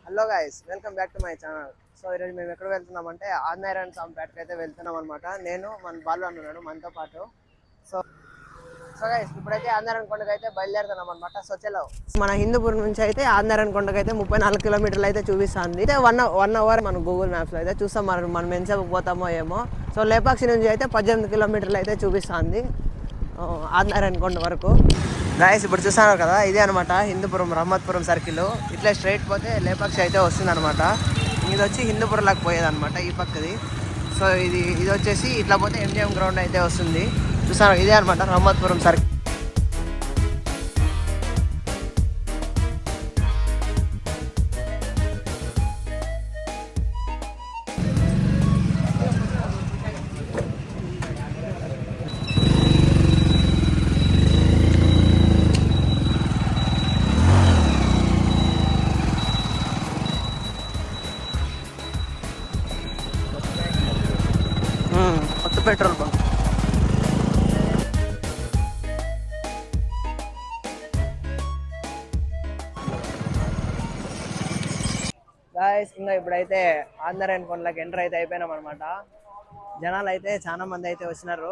Hello guys, welcome back to my channel. So ఈరోజు మేము ఎక్కడ వెళ్తున్నామంటే ఆంజనేయస్వామి స్వామిపేటకి అయితే వెళ్తున్నాం అనమాట. నేను మన బాలు అన్నాడు మనతో పాటు. సో సో గైస్ ఇప్పుడైతే ఆంజనేయ కొండకి అయితే బయలుదేరుతున్నాం అనమాట. సో చలో, మన హిందూపురం నుంచి అయితే ఆంజనేయ కొండకి అయితే 34 కిలోమీటర్లు అయితే చూపిస్తుంది. అయితే వన్ అవర్ మన గూగుల్ మ్యాప్స్లో అయితే చూస్తాం మనం ఎంతసేపు పోతామో ఏమో. సో లేపాక్షి నుంచి అయితే 18 కిలోమీటర్లు అయితే చూపిస్తుంది ఆంజనేయ కొండ వరకు. గాయస్ ఇప్పుడు చూస్తున్నారు కదా, ఇదే అనమాట హిందూపురం రహమత్పురం సర్కిల్. ఇట్లా స్ట్రైట్ పోతే లేపాక్షి అయితే వస్తుంది అనమాట. ఇది వచ్చి హిందూపురంలోకి పోయేది అనమాట ఈ పక్కది. సో ఇది వచ్చేసి ఇట్లా పోతే ఎంజిఎం గ్రౌండ్ అయితే వస్తుంది. చూస్తున్నారు ఇదే అనమాట రహమత్పురం సర్కిల్. Petrol bunk. గాయస్ ఇంకా ఇప్పుడైతే ఆంజనేయ కొండలకి ఎంటర్ అయితే అయిపోయినాం అనమాట. జనాలు అయితే చాలా మంది అయితే వచ్చినారు.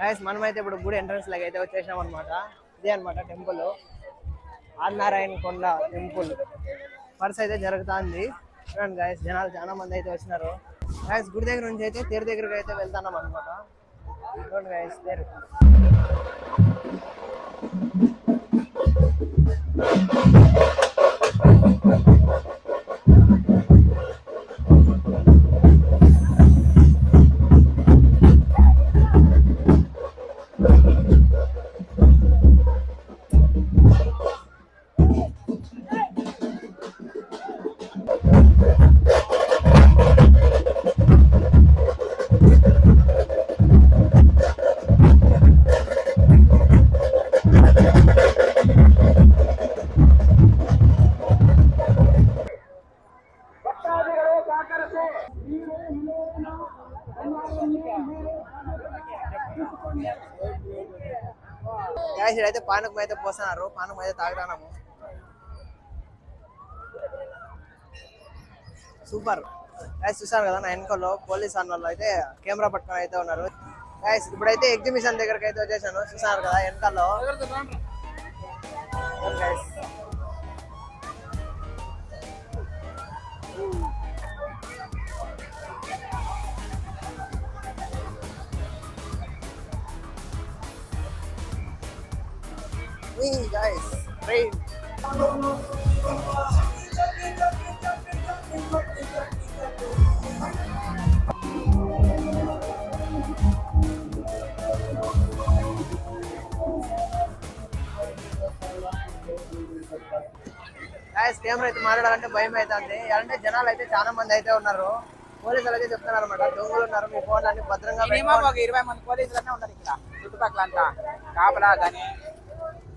గాయస్ మనమైతే ఇప్పుడు గుడి ఎంట్రన్స్ లాగా అయితే వచ్చేసాం అనమాట. ఇదే అనమాట టెంపుల్, ఆదినారాయణ కొండ టెంపుల్. పర్స్ అయితే జరుగుతుంది. చూడండి గాయస్, జనాలు చాలా మంది అయితే వచ్చినారు. గాయస్ గుడి దగ్గర నుంచి అయితే తేరు దగ్గరికి అయితే వెళ్తున్నాం అనమాట. చూడండి గాయస్, తేరు. అయితే పానకం అయితే పోస్తున్నారు. పానకం అయితే తాగుతాము. Super guys. చూసారు కదా నా వెనకలో పోలీస్ అన్నోళ్ళు అయితే కెమెరా పట్టుకొని అయితే ఉన్నారు. గాయస్ ఇప్పుడైతే ఎగ్జిబిషన్ దగ్గరికి అయితే వచ్చేసాను. చూసారు కదా వెనకాలో. Guys, train. Guys, కెమెరా అయితే మాట్లాడాలంటే భయం అవుతుంది. అంటే జనాలు అయితే చాలా మంది అయితే ఉన్నారు. పోలీసులు అయితే చెప్తున్నారు అనమాట, దొంగలు ఉన్నారు, మీ ఫోన్ అన్ని భద్రంగా. 20 మంది పోలీసులనే ఉన్నారు ఇక్కడ చుట్టుపక్కల అంతా. కాపలా కానీ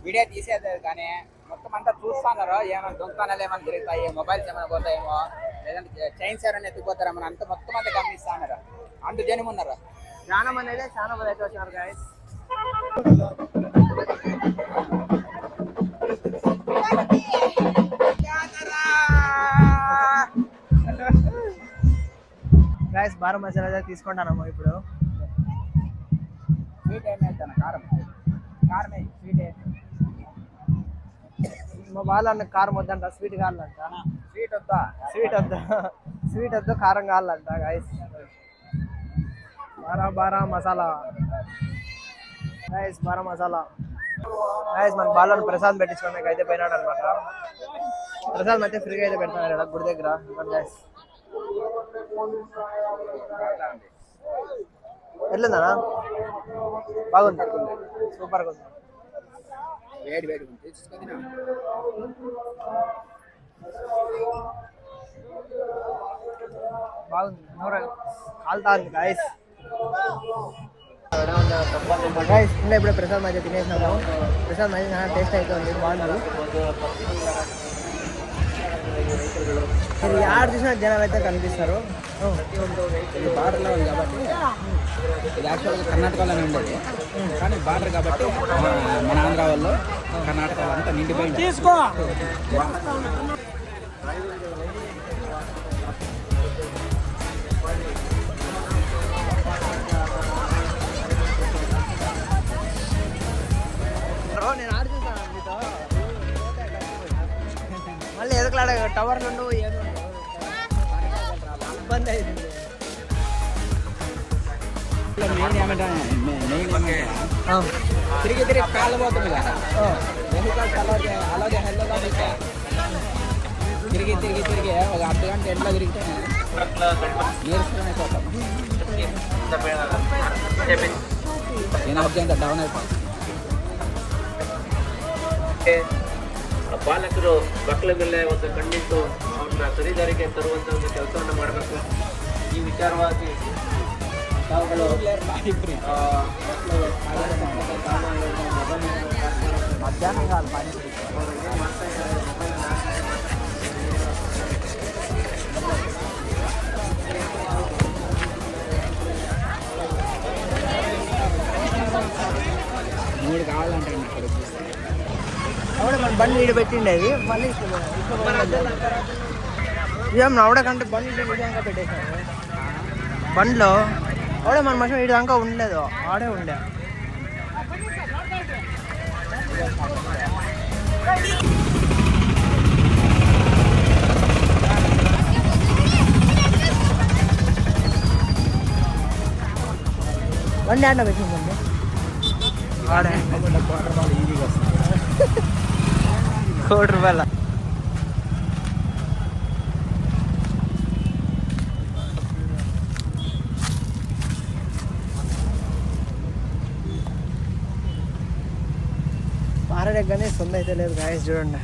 వీడియో తీసేది కానీ మొత్తం అంతా చూస్తున్నారు. ఏమైనా దొంగతనాలు ఏమైనా జరుగుతాయి, మొబైల్స్ ఏమైనా పోతాయేమో, లేదంటే చైన్స్ ఎవరైనా ఎత్తుకుపోతారేమో అంత మొత్తం అంతా గమనిస్తున్నారు. అంత జనం ఉన్నారు. చాలా మంది అయితే వచ్చినారు గాయస్. గాయస్ బారా మసాలా అయితే తీసుకుంటాను ఇప్పుడు. స్వీట్ ఏమైనా కారం స్వీట్ మా వాళ్ళ కారం వద్దంట, స్వీట్ కావాలంట. స్వీట్ వద్దు కారం కావాలంట గాయస్. బారా మసాలా గాయస్, బారా మసాలా గాయస్. మన బాలను ప్రసాదం పెట్టించుకోవడానికి అయితే పోయినాడు అనమాట. ప్రసాదం అయితే ఫ్రీగా అయితే పెడతాను కదా గుడి దగ్గర గాయస్. ఎట్లుందా? బాగుంది, సూపర్గా ఉంది. వేడి బాగుంది, కాలుతా ఉంది గాయస్. గాయస్ ఇంకా ఇప్పుడే ప్రసాదం అయితే తినేసినాము. ప్రసాదం అయితే చాలా టేస్ట్ అయితే ఉంది, బాగుంది. యాడ్ చూసిన జనాలు అయితే కనిపిస్తారు. బార్లో ఉంది కాబట్టి ఇది యాక్చువల్గా కర్ణాటకలోనే ఉండేది, కానీ బార్డర్ కాబట్టి మన ఆంధ్ర వాళ్ళు కర్ణాటక అంతా నిండిపోయింది. తీసుకో నేను ఆడుతున్నాను మీతో మళ్ళీ ఎదుకులాడ టవర్లు ఉండవు ఏమి ఉండవు ఇబ్బంది అయింది. తిరిగి తిరిగి కాళ్ళు పోతుంది కదా వెహికల్స్ అలాగే హెల్లోగా తిరిగి తిరిగి తిరిగి ఒక అర్ధ గంట ఎండలో తిరిగితే నీరసం అయిపోతాం. ఎనర్జీ అంతా డౌన్ అయిపోతుంది. ಪಾಲಕರು ಮಕ್ಕಳ ಮೇಲೆ ಒಂದು ಕಣ್ಣಿಟ್ಟು ಅವ್ರನ್ನ ಸರಿದಾರಿಗೆ ತರುವಂತ ಒಂದು ಕೆಲಸವನ್ನು ಮಾಡಬೇಕು. ಈ ವಿಚಾರವಾಗಿ ತಾವುಗಳು మధ్యాహ్నం కాదు పానీపూరి మూడు కావాలంటే ఇక్కడ అవుడే మన బండి ఈడ పెట్టిండేది మళ్ళీ ఇదేం నవడ కంటే బండి నిజంగా పెట్టేసాను బండిలో అవుడే మన మనిషి ఈడ దాకా ఉండలేదు ఆడే ఉండే. బండి ఆడ పెట్టిందండి ఆడే ఈజీగా వస్తుంది. ₹1,00,00,000 పారడెక్కనే సొంత అయితే లేదు గాయస్ చూడండి.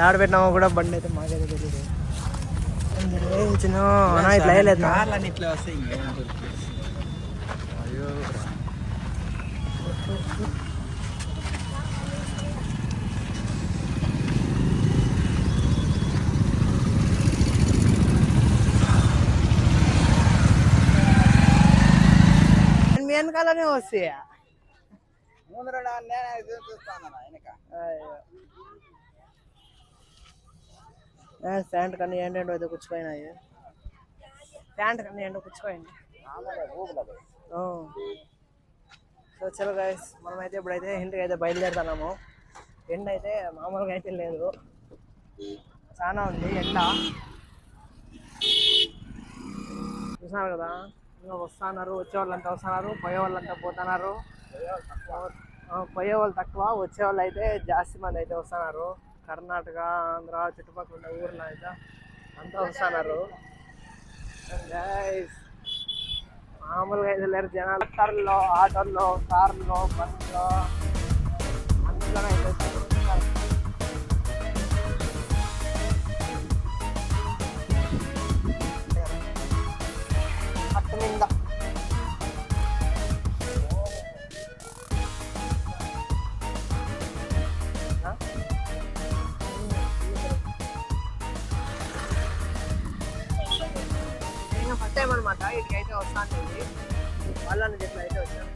ఆడ పెట్టినామో కూడా బండి అయితే మాకైతే తెలియదు. ఇట్లా వేయలేదు కార్లన్నీ ఇట్లా వస్తాయి. అయ్యో మీ వెనకాలనే వస్తాయి. ముందర చూస్తాను వెనక ప్యాంట్ కన్నా ఏంటంటే అయితే కూర్చుపోయినాయి. ప్యాంట్ కన్నా ఏంటో కూర్చుపోయింది. సో చలో గైస్ మనమైతే ఇప్పుడైతే ఇంటికి అయితే బయలుదేరుతున్నాము. ఎండ అయితే మామూలుగా అయితే లేదు, చాలా ఉంది ఎండ. చూస్తున్నారు కదా, ఇంకా వస్తున్నారు, వచ్చేవాళ్ళంతా వస్తున్నారు, పోయే వాళ్ళంతా పోతున్నారు. పోయే వాళ్ళు తక్కువ, వచ్చేవాళ్ళు అయితే జాస్తి మంది అయితే వస్తున్నారు. కర్ణాటక, ఆంధ్ర చుట్టుపక్కల ఉన్న ఊర్లో అయితే అంతా వస్తున్నారు. మామూలుగా అయితే లేరు జనాలు. కార్లో, ఆటోల్లో, కార్లో, బస్సులో అందులోనే అయితే అట్టు మీద ఫస్ట్ టైం అనమాట ఇటుకి అయితే వస్తాను. వాళ్ళని చెప్పి అయితే వచ్చాను.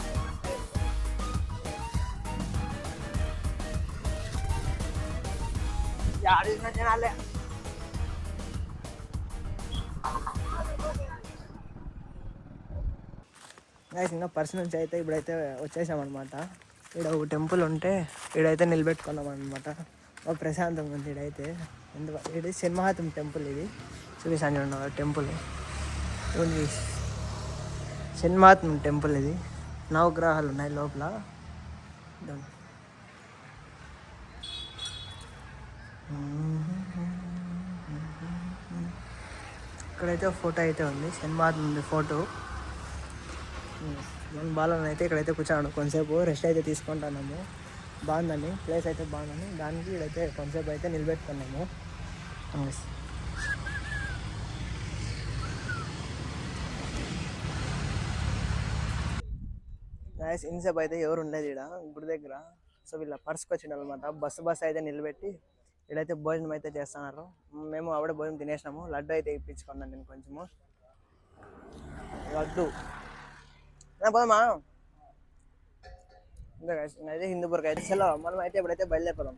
ఆడిన జనాలే చిన్న పర్సన్ నుంచి అయితే ఇప్పుడైతే వచ్చేసామన్నమాట. ఇక్కడ ఒక టెంపుల్ ఉంటే ఇక్కడైతే నిలబెట్టుకున్నాం అనమాట. ప్రశాంతంగా ఉంది ఇడైతే. ఇది శనిమహాత్మ టెంపుల్. ఇది చూపిస్తాను చూడండి టెంపుల్. శనిమహాత్మ టెంపుల్ ఇది. నవగ్రహాలు ఉన్నాయి లోపల. ఇక్కడైతే ఫోటో అయితే ఉంది, శనిమహాత్మ ఫోటో. మన బాలను అయితే ఇక్కడైతే కూర్చోను, కొంతసేపు రెస్ట్ అయితే తీసుకుంటున్నాము. బాగుందని ప్లేస్ అయితే బాగుందని దానికి ఇక్కడైతే కొంతసేపు అయితే నిలబెట్టుకున్నాము. ఇన్సేపు అయితే ఎవరు ఉండేది ఇక్కడ గుడి దగ్గర. సో వీళ్ళ పర్స్కి వచ్చిండు అనమాట. బస్సు అయితే నిలబెట్టి ఇక్కడైతే భోజనం అయితే చేస్తున్నారు. మేము ఆవిడ భోజనం తినేసినాము. లడ్డు అయితే ఇప్పించుకున్నాను నేను కొంచెము. లడ్డు పోదామా ఇంకా అయితే హిందూపూర్కి అయితే సెలవు మనం అయితే ఇప్పుడైతే బయలుదేరిపోదాం